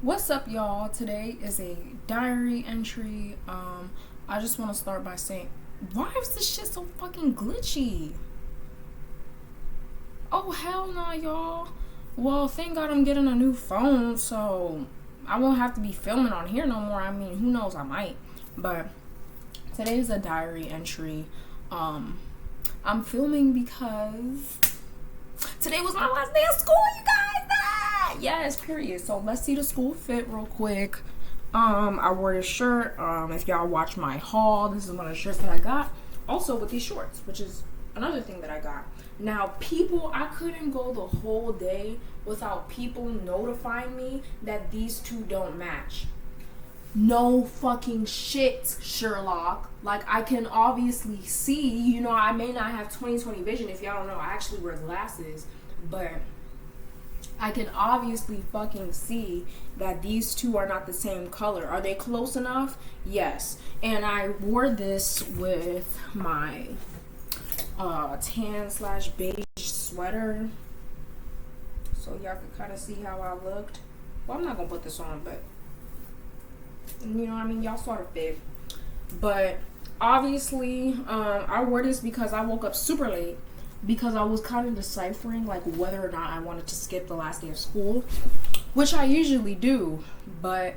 What's up, y'all? Today is a diary entry. I just want to start by saying, why is this shit so fucking glitchy? Oh, hell nah, y'all. Well, thank God I'm getting a new phone, so I won't have to be filming on here no more. I mean, who knows, I might. But today is a diary entry. I'm filming because today was my last day of school, you guys. Yes, period. So let's see the school fit real quick. I wore this shirt. If y'all watch my haul, this is one of the shirts that I got. Also with these shorts, which is another thing that I got. Now, I couldn't go the whole day without people notifying me that these two don't match. No fucking shit, Sherlock. Like, I can obviously see, I may not have 20/20 vision. If y'all don't know, I actually wear glasses, but I can obviously fucking see that these two are not the same color. Are they close enough? Yes. And I wore this with my tan/beige sweater, so y'all can kind of see how I looked. Well, I'm not gonna put this on, but y'all sort of fit. But obviously, I wore this because I woke up super late, because I was kind of deciphering like whether or not I wanted to skip the last day of school, which I usually do. But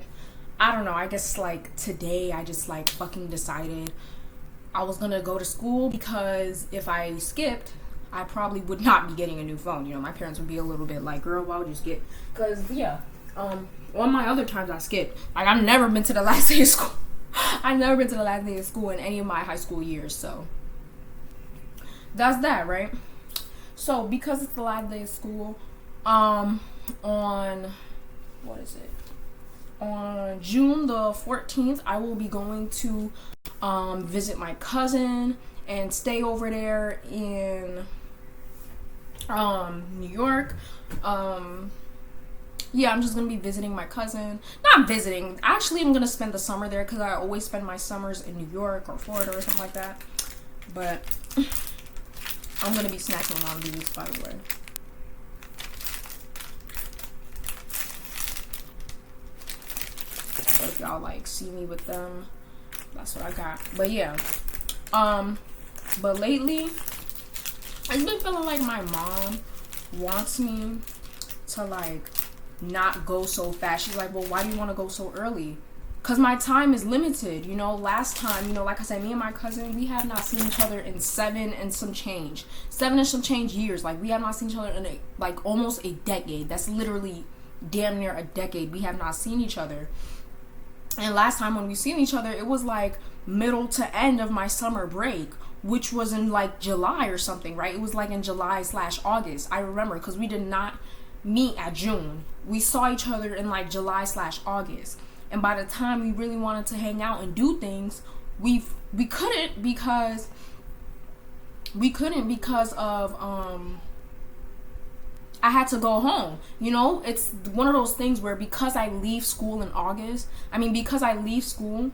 I don't know, I guess like today I just like fucking decided I was gonna go to school, because if I skipped, I probably would not be getting a new phone. My parents would be a little bit like, girl, why would you skip? Because on my other times I skipped, like I've never been to the last day of school. I've never been to the last day of school in any of my high school years, so that's that, right? So because it's the last day of school, on what is it? On June the 14th, I will be going to visit my cousin and stay over there in New York. Yeah, I'm just gonna be visiting my cousin. Not visiting. Actually, I'm gonna spend the summer there, because I always spend my summers in New York or Florida or something like that. But I'm gonna be snacking on these, by the way. So if y'all like see me with them, that's what I got. But yeah, but lately I've been feeling like my mom wants me to like not go so fast. She's like, well, why do you want to go so early? Because my time is limited. Last time, like I said, me and my cousin, we have not seen each other in 7 and some change years. Like, we have not seen each other in like almost a decade. That's literally damn near a decade we have not seen each other. And last time when we seen each other, it was like middle to end of my summer break, which was in like July or something, right? It was like in July/August. I remember, because we did not meet at June. We saw each other in like July/August. And by the time we really wanted to hang out and do things, we couldn't because of I had to go home. It's one of those things where, because I leave school in because I leave school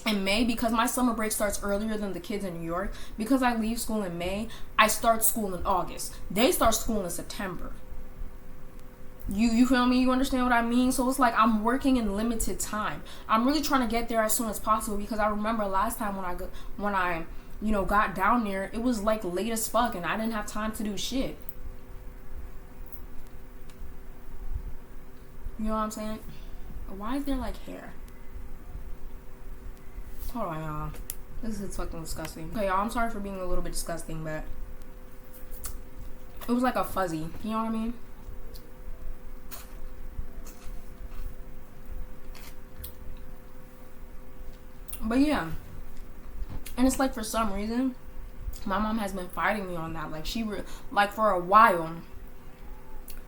in May, because my summer break starts earlier than the kids in New York, because I leave school in May, I start school in August. They start school in September. You feel me? You understand what I mean? So it's like I'm working in limited time. I'm really trying to get there as soon as possible, because I remember last time when I got down there, it was like late as fuck and I didn't have time to do shit. You know what I'm saying? Why is there like hair? Hold on, y'all. This is fucking disgusting. Okay, y'all, I'm sorry for being a little bit disgusting, but it was like a fuzzy. You know what I mean? But yeah, and it's like, for some reason, my mom has been fighting me on that. Like, for a while,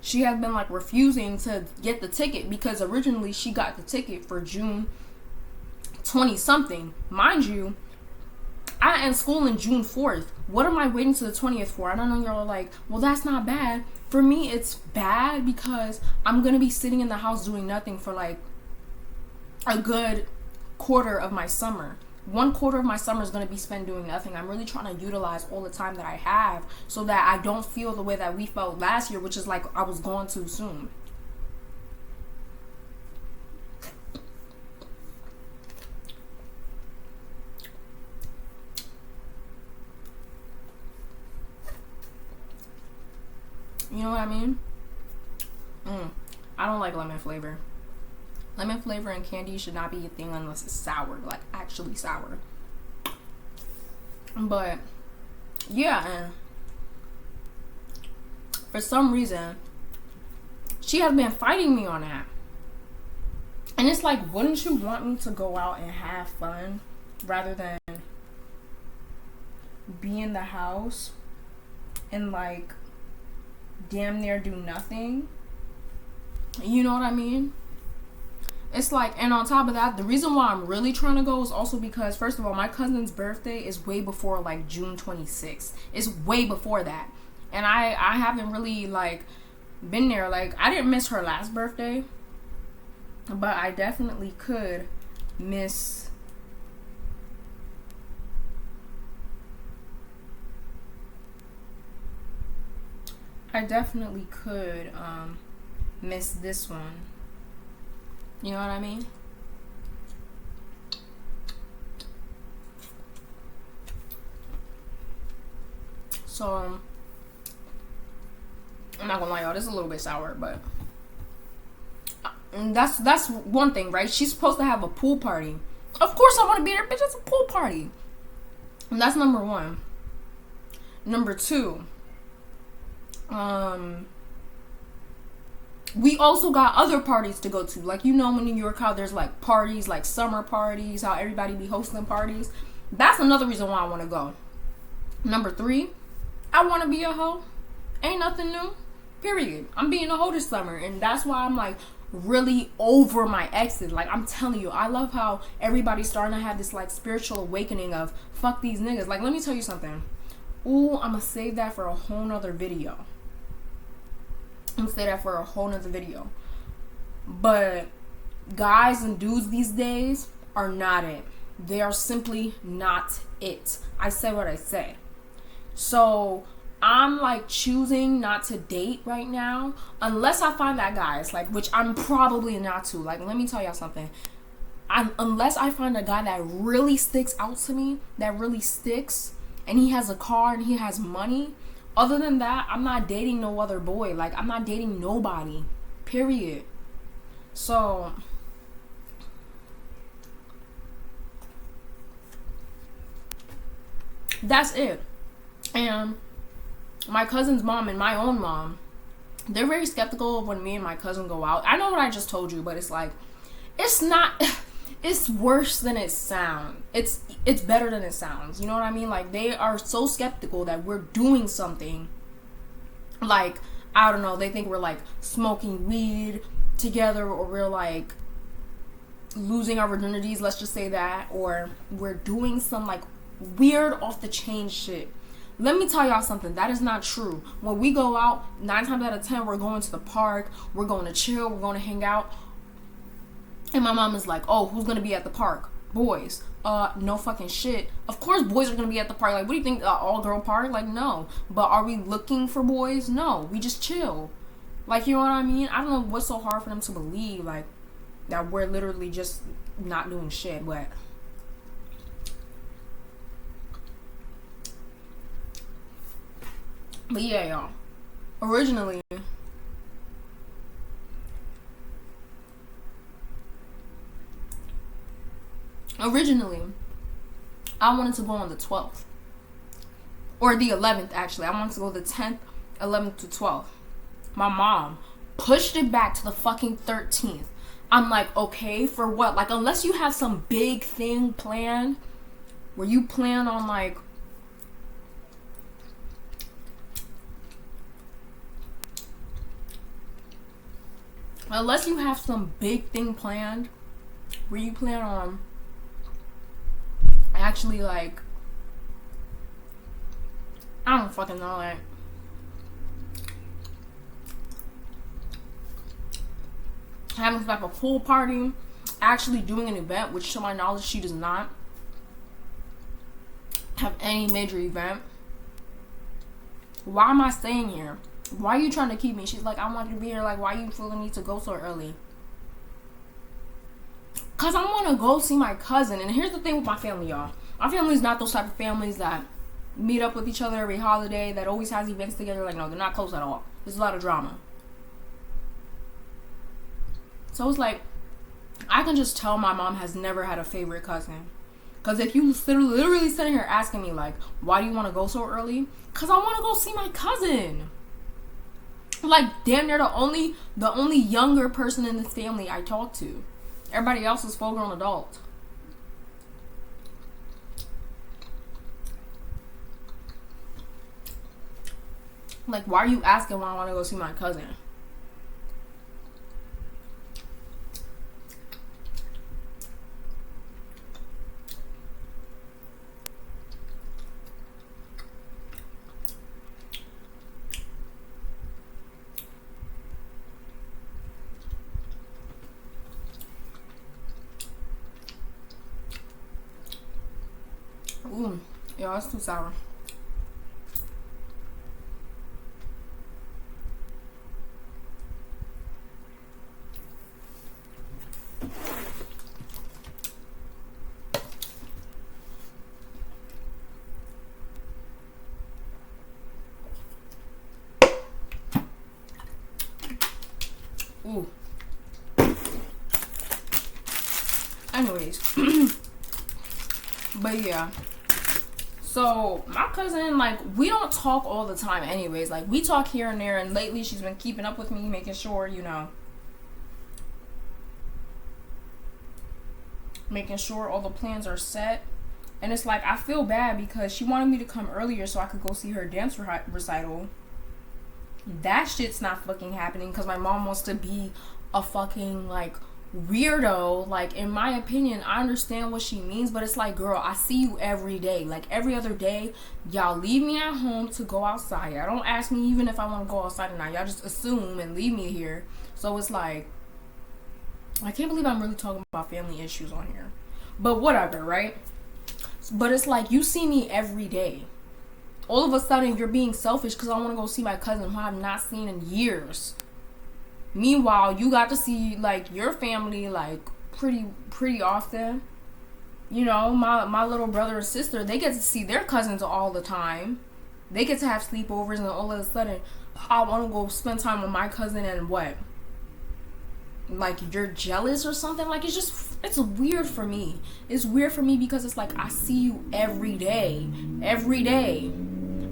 she has been like refusing to get the ticket, because originally she got the ticket for June 20 something. Mind you, I end school in June 4th. What am I waiting to the 20th for? I don't know, y'all are like, well, that's not bad. For me, it's bad because I'm gonna be sitting in the house doing nothing for like a good quarter of my summer. 1/4 of my summer is going to be spent doing nothing. I'm really trying to utilize all the time that I have, so that I don't feel the way that we felt last year, which is like I was gone too soon. You know what I mean? I don't like lemon flavor. Lemon flavor in candy should not be a thing unless it's sour, like actually sour. But yeah, and for some reason she has been fighting me on that. And it's like, wouldn't you want me to go out and have fun rather than be in the house and like damn near do nothing? You know what I mean? It's like, and on top of that, the reason why I'm really trying to go is also because, first of all, my cousin's birthday is way before like June 26th. It's way before that. And I haven't really like been there. Like, I didn't miss her last birthday, but I definitely could miss miss this one. You know what I mean? So I'm not gonna lie, y'all, this is a little bit sour, but that's one thing, right? She's supposed to have a pool party. Of course I want to be there, bitch. It's a pool party. And that's number one. Number two, we also got other parties to go to. Like, you know, in New York, how there's like parties, like summer parties, how everybody be hosting parties. That's another reason why I want to go. Number three, I want to be a hoe. Ain't nothing new. Period. I'm being a hoe this summer, and that's why I'm like really over my exes. Like, I'm telling you, I love how everybody's starting to have this like spiritual awakening of fuck these niggas. Like, let me tell you something. Ooh, I'm gonna save that for a whole nother video. But guys and dudes these days are not it. They are simply not it. I said what I said. So I'm like choosing not to date right now unless I find that guy. It's like, which I'm probably not to. Like, let me tell y'all something. Unless I find a guy that really sticks out to me, that really sticks, and he has a car and he has money. Other than that, I'm not dating no other boy. Like, I'm not dating nobody. Period. So that's it. And my cousin's mom and my own mom, they're very skeptical of when me and my cousin go out. I know what I just told you, but it's like, it's not, it's worse than it sounds. It's better than it sounds. You know what I mean? Like, they are so skeptical that we're doing something. Like, I don't know, they think we're like smoking weed together, or we're like losing our virginities, let's just say that, or we're doing some like weird off the chain shit. Let me tell y'all something, that is not true. When we go out, 9 times out of 10, we're going to the park, we're going to chill, we're going to hang out. And my mom is like, oh, who's going to be at the park? Boys. No fucking shit. Of course boys are going to be at the park. Like, what do you think, all girl park? Like, no. But are we looking for boys? No. We just chill. Like, you know what I mean? I don't know what's so hard for them to believe, like, that we're literally just not doing shit, but yeah, y'all. Originally, I wanted to go on the 12th. Or the 11th, actually. I wanted to go the 10th, 11th to 12th. My mom pushed it back to the fucking 13th. I'm like, okay, for what? Like, unless you have some big thing planned, where you plan on, like, unless you have some big thing planned, where you plan on actually, like, I don't fucking know, like, having like a pool party, actually doing an event, which to my knowledge she does not have any major event. Why am I staying here? Why are you trying to keep me? She's like, I want you to be here. Like, why you feel the need to go so early? Because I want to go see my cousin. And here's the thing with my family, y'all. My family's not those type of families that meet up with each other every holiday, that always has events together. Like, no, they're not close at all. There's a lot of drama. So it's like, I can just tell my mom has never had a favorite cousin. Because if you literally sitting here asking me, like, why do you want to go so early? Because I want to go see my cousin. Like, damn near the only younger person in this family I talk to. Everybody else is full-grown adult. Like, why are you asking why I want to go see my cousin? Ooh, yo, it's too sour. Ooh. Anyways. But yeah. So, my cousin, like, we don't talk all the time anyways. Like, we talk here and there, and lately she's been keeping up with me, making sure, you know, making sure all the plans are set. And it's like, I feel bad because she wanted me to come earlier so I could go see her dance recital. That shit's not fucking happening because my mom wants to be a fucking, like, weirdo. Like, in my opinion, I understand what she means, but it's like, girl, I see you every day. Like, every other day, y'all leave me at home to go outside. Y'all don't ask me even if I want to go outside or not. Y'all just assume and leave me here. So it's like, I can't believe I'm really talking about family issues on here. But whatever, right? But it's like, you see me every day. All of a sudden, you're being selfish because I want to go see my cousin who I've not seen in years. Meanwhile, you got to see, like, your family, like, pretty often. You know, my little brother and sister, they get to see their cousins all the time. They get to have sleepovers, and all of a sudden, I want to go spend time with my cousin, and what? Like, you're jealous or something? Like, it's weird for me. It's weird for me because it's like, I see you every day. Every day.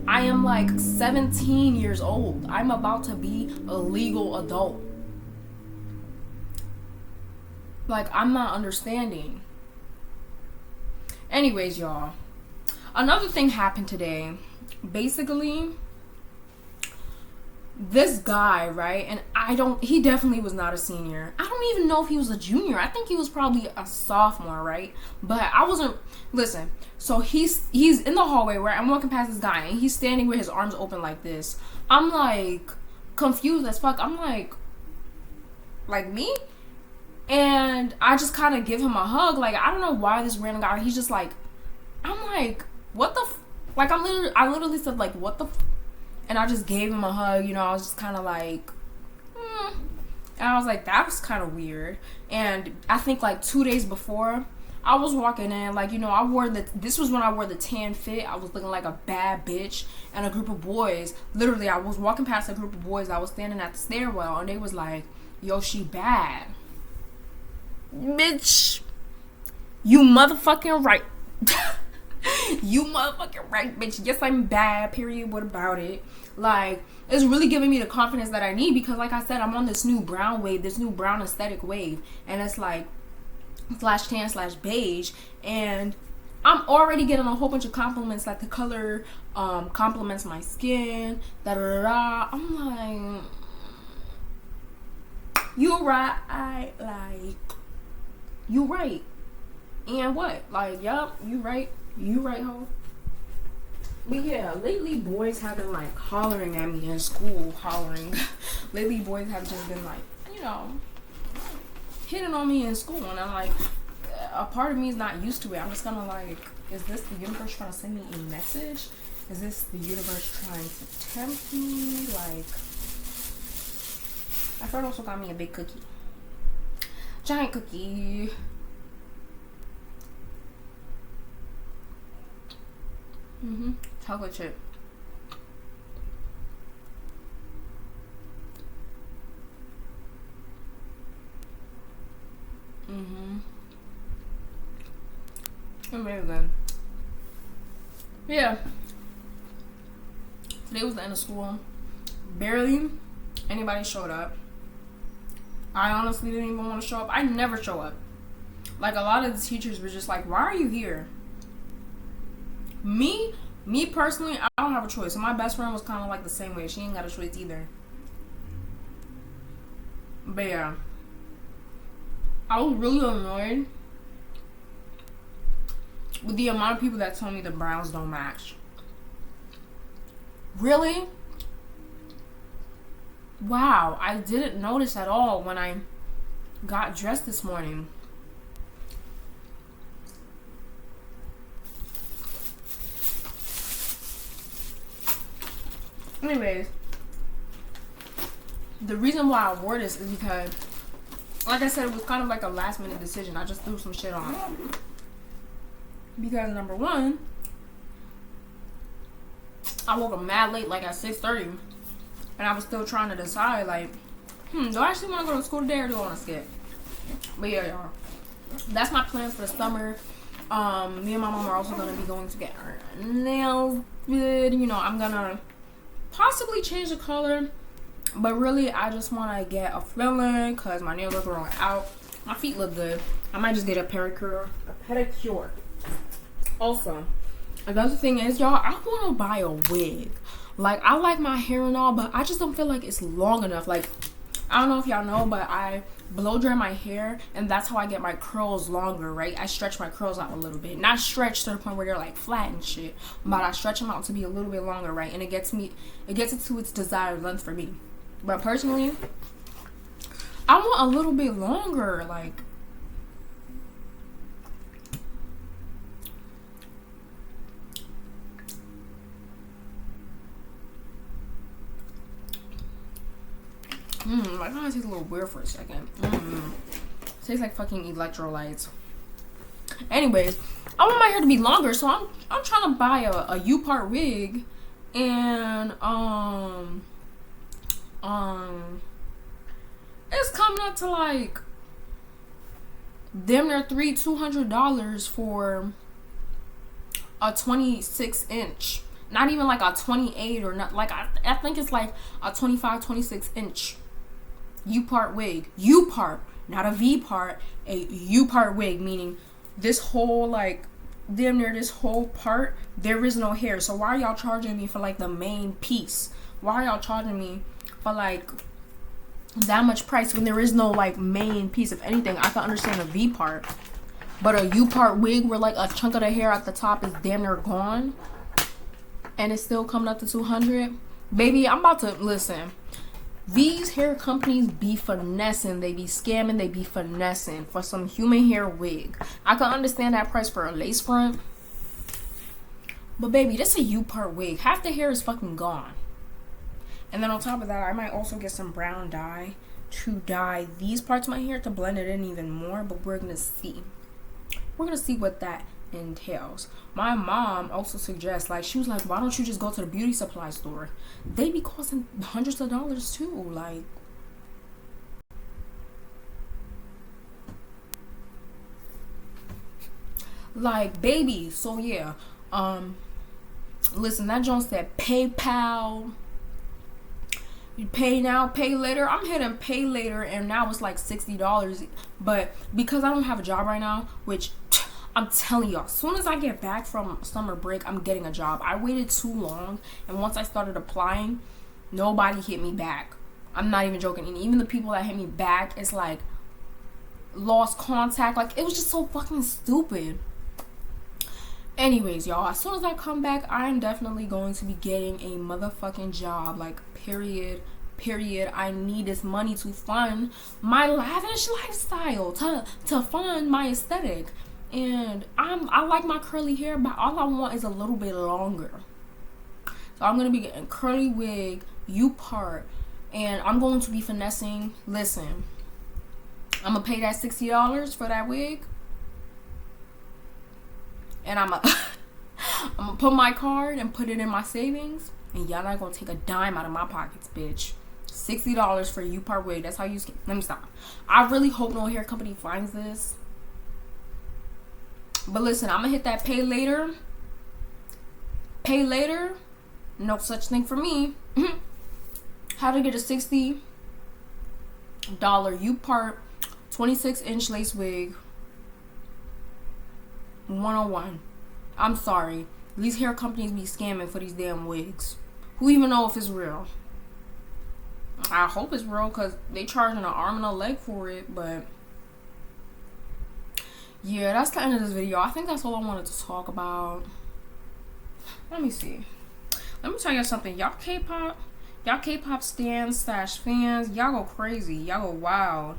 I am like 17 years old. I'm about to be a legal adult. Like, I'm not understanding. Anyways, y'all. Another thing happened today. Basically, this guy, right? And he definitely was not a senior. I don't even know if he was a junior. I think he was probably a sophomore, right? But listen, so he's in the hallway, right? I'm walking past this guy, and he's standing with his arms open like this. I'm like, confused as fuck. I'm like me? And I just kind of give him a hug. Like, I don't know why this random guy, he's just like, I'm like, what the like, I literally said, like, what the and I just gave him a hug, you know. I was just kind of like, And I was like, that was kind of weird. And I think, like, 2 days before, I was walking in, like, you know, this was when I wore the tan fit. I was looking like a bad bitch. And a group of boys, literally, I was walking past a group of boys. I was standing at the stairwell, and they was like, yo, she bad. Bitch, you motherfucking right. You motherfucking right, bitch. Yes, I'm bad, period. What about it? Like, it's really giving me the confidence that I need because, like I said, I'm on this new brown wave, this new brown aesthetic wave. And it's like slash tan slash beige. And I'm already getting a whole bunch of compliments, like the color complements my skin. Da da da da. I'm like, you right. Like, you right. And what? Like, yup, you right. You right, ho. But yeah, lately boys have been like hollering at me in school, hollering. Lately boys have just been like, you know, hitting on me in school, and I'm like, a part of me is not used to it. I'm just gonna like, is this the universe trying to send me a message? Is this the universe trying to tempt me? Like, my friend also got me a big cookie, giant cookie. Chocolate chip. It's very good. Yeah. Today was the end of school. Barely anybody showed up. I honestly didn't even want to show up. I never show up. Like, a lot of the teachers were just like, why are you here? Me personally, I don't have a choice. And my best friend was kind of like the same way. She ain't got a choice either. But yeah, I was really annoyed with the amount of people that told me the Browns don't match. Really? Wow, I didn't notice at all when I got dressed this morning. Anyways, the reason why I wore this is because, like I said, it was kind of like a last minute decision. I just threw some shit on. Because number one, I woke up mad late, like at 6:30, and I was still trying to decide, like, do I actually want to go to school today or do I want to skip? But yeah, y'all, that's my plan for the summer. Me and my mom are also going to be going to get our nails did. You know, I'm going to possibly change the color, but really, I just want to get a filling because my nails are growing out. My feet look good. I might just get a pedicure. Also, another thing is, y'all, I want to buy a wig. Like, I like my hair and all, but I just don't feel like it's long enough. Like, I don't know if y'all know, but I blow dry my hair, and that's how I get my curls longer, right? I stretch my curls out a little bit. Not stretch to the point where they're like flat and shit, but I stretch them out to be a little bit longer, right? And it gets it to its desired length for me. But personally, I want a little bit longer, like. My God, it tastes a little weird for a second. Tastes like fucking electrolytes. Anyways, I want my hair to be longer, so I'm trying to buy a U-part wig, and it's coming up to like damn near $200 for a 26-inch. Not even like a 28 or not, like I think it's like a 25, 26-inch U-part wig. U-part, not a V-part, a U-part wig, meaning this whole, like, damn near this whole part, there is no hair. So why are y'all charging me for like the main piece? Why are y'all charging me for like that much price when there is no like main piece? If anything, I can understand a V-part, but a U-part wig where like a chunk of the hair at the top is damn near gone and it's still coming up to 200. Baby, I'm about to listen. These hair companies be finessing, they be scamming, they be finessing for some human hair wig. I can understand that price for a lace front, but baby, this is a U-part wig. Half the hair is fucking gone. And then on top of that, I might also get some brown dye to dye these parts of my hair to blend it in even more, but we're gonna see. We're gonna see what that entails. My mom also suggests, like, she was like, why don't you just go to the beauty supply store? They be costing hundreds of dollars too. Like baby. So yeah, listen, that Jones said PayPal, you pay now, pay later. I'm hitting pay later, and now it's like $60. But because I don't have a job right now, which I'm telling y'all, as soon as I get back from summer break, I'm getting a job. I waited too long, and once I started applying, nobody hit me back. I'm not even joking. And even the people that hit me back, it's like lost contact. Like, it was just so fucking stupid. Anyways, y'all, as soon as I come back, I'm definitely going to be getting a motherfucking job. Like, period. I need this money to fund my lavish lifestyle, to fund my aesthetic. And I like my curly hair, but all I want is a little bit longer. So I'm going to be getting curly wig, U-part, and I'm going to be finessing. Listen, I'm going to pay that $60 for that wig. And I'm I'm gonna put my card and put it in my savings, and y'all not gonna take a dime out of my pockets, bitch. $60 for U-Part wig. That's how you. Let me stop. I really hope no hair company finds this. But listen, I'm gonna hit that pay later. Pay later. No such thing for me. How to get a $60 U-Part 26-inch lace wig 101. I'm sorry. These hair companies be scamming for these damn wigs. Who even know if it's real? I hope it's real because they charging an arm and a leg for it. But yeah, that's the end of this video. I think that's all I wanted to talk about. Let me see. Let me tell you something. Y'all K-pop stands / fans, y'all go crazy. Y'all go wild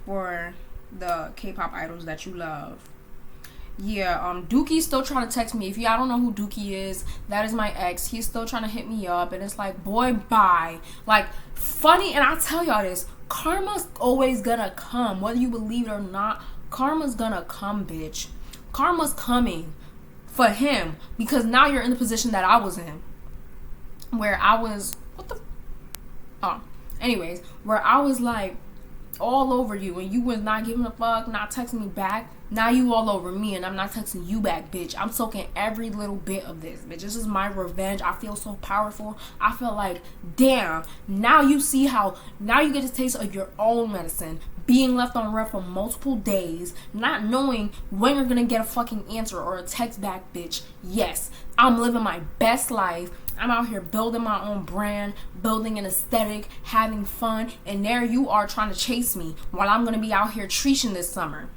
for the K-pop idols that you love. Yeah, Dookie's still trying to text me. If y'all don't know who Dookie is, that is my ex. He's still trying to hit me up, and it's like, boy, bye. Like, funny, and I'll tell y'all this, karma's always gonna come. Whether you believe it or not, karma's gonna come, bitch. Karma's coming for him, because now you're in the position that I was in. Where I was, anyways, where I was like, all over you, and you was not giving a fuck, not texting me back. Now you all over me, and I'm not texting you back, bitch. I'm soaking every little bit of this, bitch. This is my revenge. I feel so powerful. I feel like, damn, now you see how, now you get a taste of your own medicine. Being left on red for multiple days, not knowing when you're gonna get a fucking answer or a text back, bitch. Yes, I'm living my best life. I'm out here building my own brand, building an aesthetic, having fun, and there you are trying to chase me while I'm gonna be out here treaching this summer.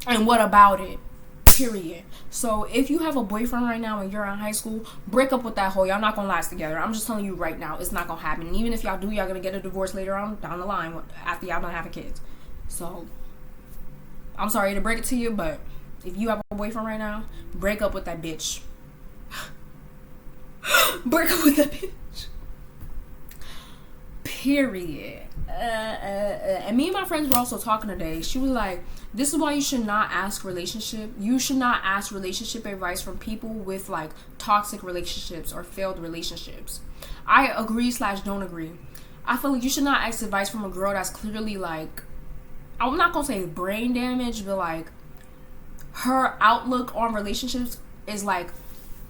And what about it? Period. So if you have a boyfriend right now and you're in high school, break up with that hoe. Y'all not gonna last together. I'm just telling you right now, it's not gonna happen. And even if y'all do, y'all gonna get a divorce later on down the line after y'all done having kids. So I'm sorry to break it to you, but if you have a boyfriend right now, break up with that bitch. Break up with that bitch. Period. And me and my friends were also talking today. She was like, this is why you should not ask you should not ask relationship advice from people with like toxic relationships or failed relationships. I agree / don't agree. I feel like you should not ask advice from a girl that's clearly like, I'm not gonna say brain damaged, but like her outlook on relationships is like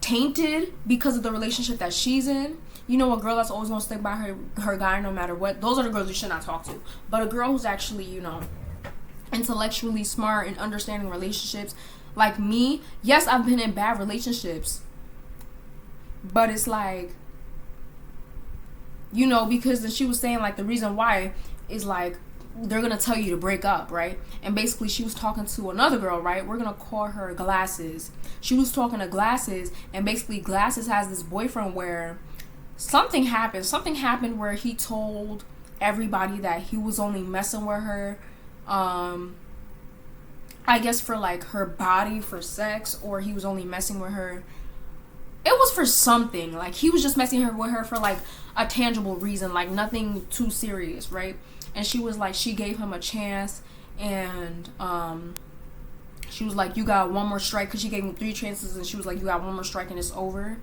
tainted because of the relationship that she's in. You know, a girl that's always gonna stick by her guy no matter what. Those are the girls you should not talk to. But a girl who's actually, you know, intellectually smart and understanding relationships, like me, yes, I've been in bad relationships. But it's like, you know, because then she was saying like the reason why is like they're gonna tell you to break up, right? And basically she was talking to another girl, right? We're gonna call her Glasses. She was talking to Glasses, and basically Glasses has this boyfriend where something happened where he told everybody that he was only messing with her, I guess for like her body, for sex, or he was only messing with her. It was for something, like he was just messing with her for like a tangible reason, like nothing too serious, right? And she was like, she gave him a chance, and she was like, you got one more strike, because she gave him 3 chances, and she was like, you got one more strike and it's over.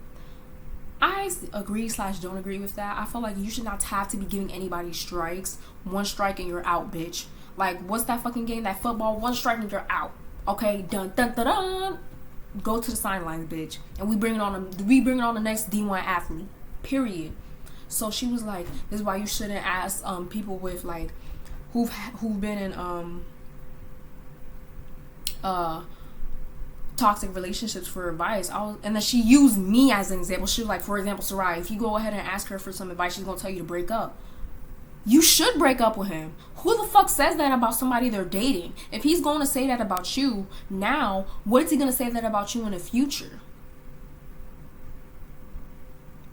I agree / don't agree with that. I feel like you should not have to be giving anybody strikes. 1 strike and you're out, bitch. Like, what's that fucking game? That football? 1 strike and you're out. Okay, dun dun dun dun. Go to the sidelines, bitch. And we bring it on the next D1 athlete. Period. So she was like, this is why you shouldn't ask people with like who've been in toxic relationships for advice. And then she used me as an example. She was like, for example, Sarai, if you go ahead and ask her for some advice, she's gonna tell you to break up. You should break up with him. Who the fuck says that about somebody they're dating? If he's going to say that about you now, what is he going to say that about you in the future?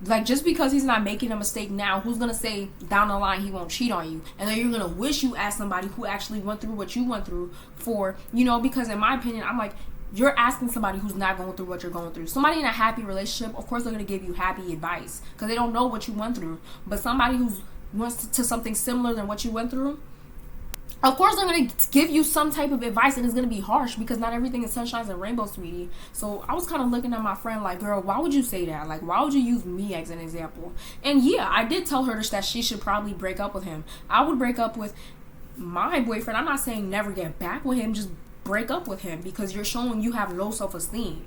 Like, just because he's not making a mistake now, who's going to say down the line he won't cheat on you? And then you're going to wish you asked somebody who actually went through what you went through for, you know, because in my opinion, I'm like, you're asking somebody who's not going through what you're going through. Somebody in a happy relationship, of course they're going to give you happy advice because they don't know what you went through. But somebody who's wants to something similar than what you went through, Of course, they're gonna give you some type of advice, and it's gonna be harsh because not everything is sunshines and rainbows, sweetie. So I was kind of looking at my friend like, girl, why would you say that? Like, why would you use me as an example? And yeah, I did tell her that she should probably break up with him. I would break up with my boyfriend. I'm not saying never get back with him, just break up with him because you're showing you have low self-esteem.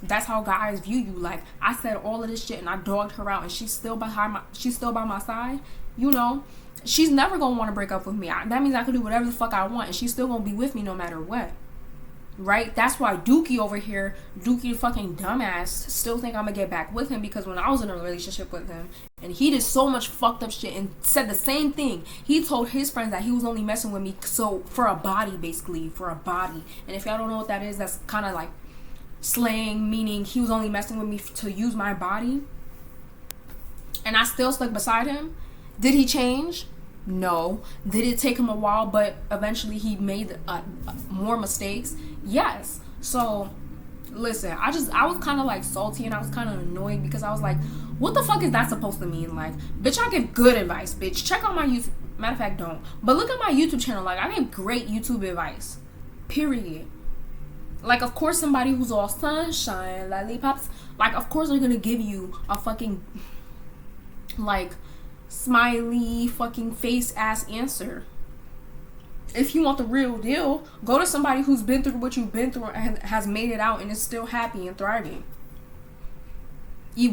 That's how guys view you. Like, I said all of this shit and I dogged her out, and she's still by my side. You know, she's never gonna want to break up with me. That means I can do whatever the fuck I want, and she's still gonna be with me no matter what. Right? That's why Dookie over here, Dookie fucking dumbass, still think I'm gonna get back with him, because when I was in a relationship with him and he did so much fucked up shit and said the same thing, he told his friends that he was only messing with me so for a body, basically, for a body. And if y'all don't know what that is, that's kind of like slang, meaning he was only messing with me to use my body. And I still stuck beside him. Did he change? No. Did it take him a while, but eventually he made more mistakes? Yes. So listen, I was kind of like salty, and I was kind of annoyed because I was like, what the fuck is that supposed to mean? Like, bitch, I give good advice, bitch. Check out my YouTube. Matter of fact, don't. But look at my YouTube channel. Like, I give great YouTube advice. Period. Like, of course, somebody who's all sunshine, lollipops, like, of course they're gonna give you a fucking, like, smiley fucking face ass answer. If you want the real deal, go to somebody who's been through what you've been through and has made it out and is still happy and thriving,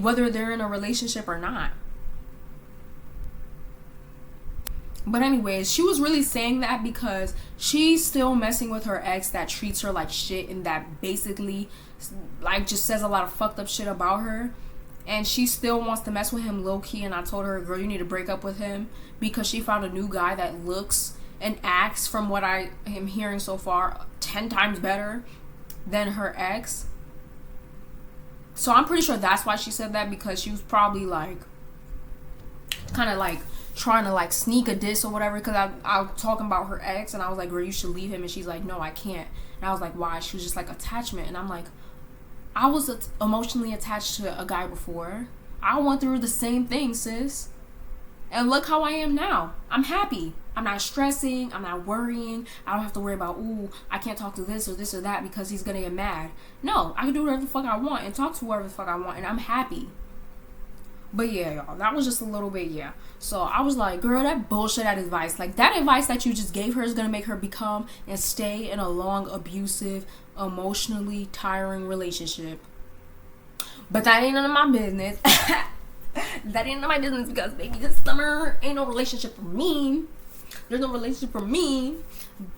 whether they're in a relationship or not. But anyways, she was really saying that because she's still messing with her ex that treats her like shit and that basically like just says a lot of fucked up shit about her. And she still wants to mess with him low-key. And I told her, girl, you need to break up with him, because she found a new guy that looks and acts, from what I am hearing so far, 10 times better than her ex. So I'm pretty sure that's why she said that, because she was probably like kind of like trying to like sneak a diss or whatever, because I was talking about her ex and I was like, girl, you should leave him. And she's like, no, I can't. And I was like, why? She was just like, attachment. And I'm like, I was emotionally attached to a guy before. I went through the same thing, sis. And look how I am now. I'm happy. I'm not stressing. I'm not worrying. I don't have to worry about, ooh, I can't talk to this or that because he's gonna get mad. No, I can do whatever the fuck I want and talk to whoever the fuck I want, and I'm happy. But yeah, y'all, that was just a little bit, yeah. So I was like, girl, that bullshit, that advice. Like, that advice that you just gave her is gonna make her become and stay in a long, abusive, emotionally tiring relationship. But that ain't none of my business. That ain't none of my business, because baby, this summer ain't no relationship for me. There's no relationship for me.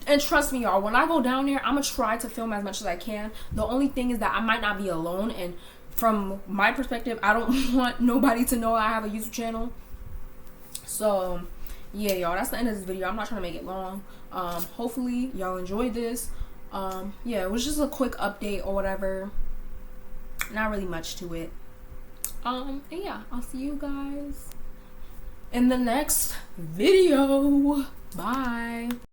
And trust me, y'all, when I go down there, I'm gonna try to film as much as I can. The only thing is that I might not be alone, and from my perspective, I don't want nobody to know I have a YouTube channel. So yeah, y'all, that's the end of this video. I'm not trying to make it long. Hopefully y'all enjoyed this. Yeah, it was just a quick update or whatever. Not really much to it. And yeah, I'll see you guys in the next video. Bye.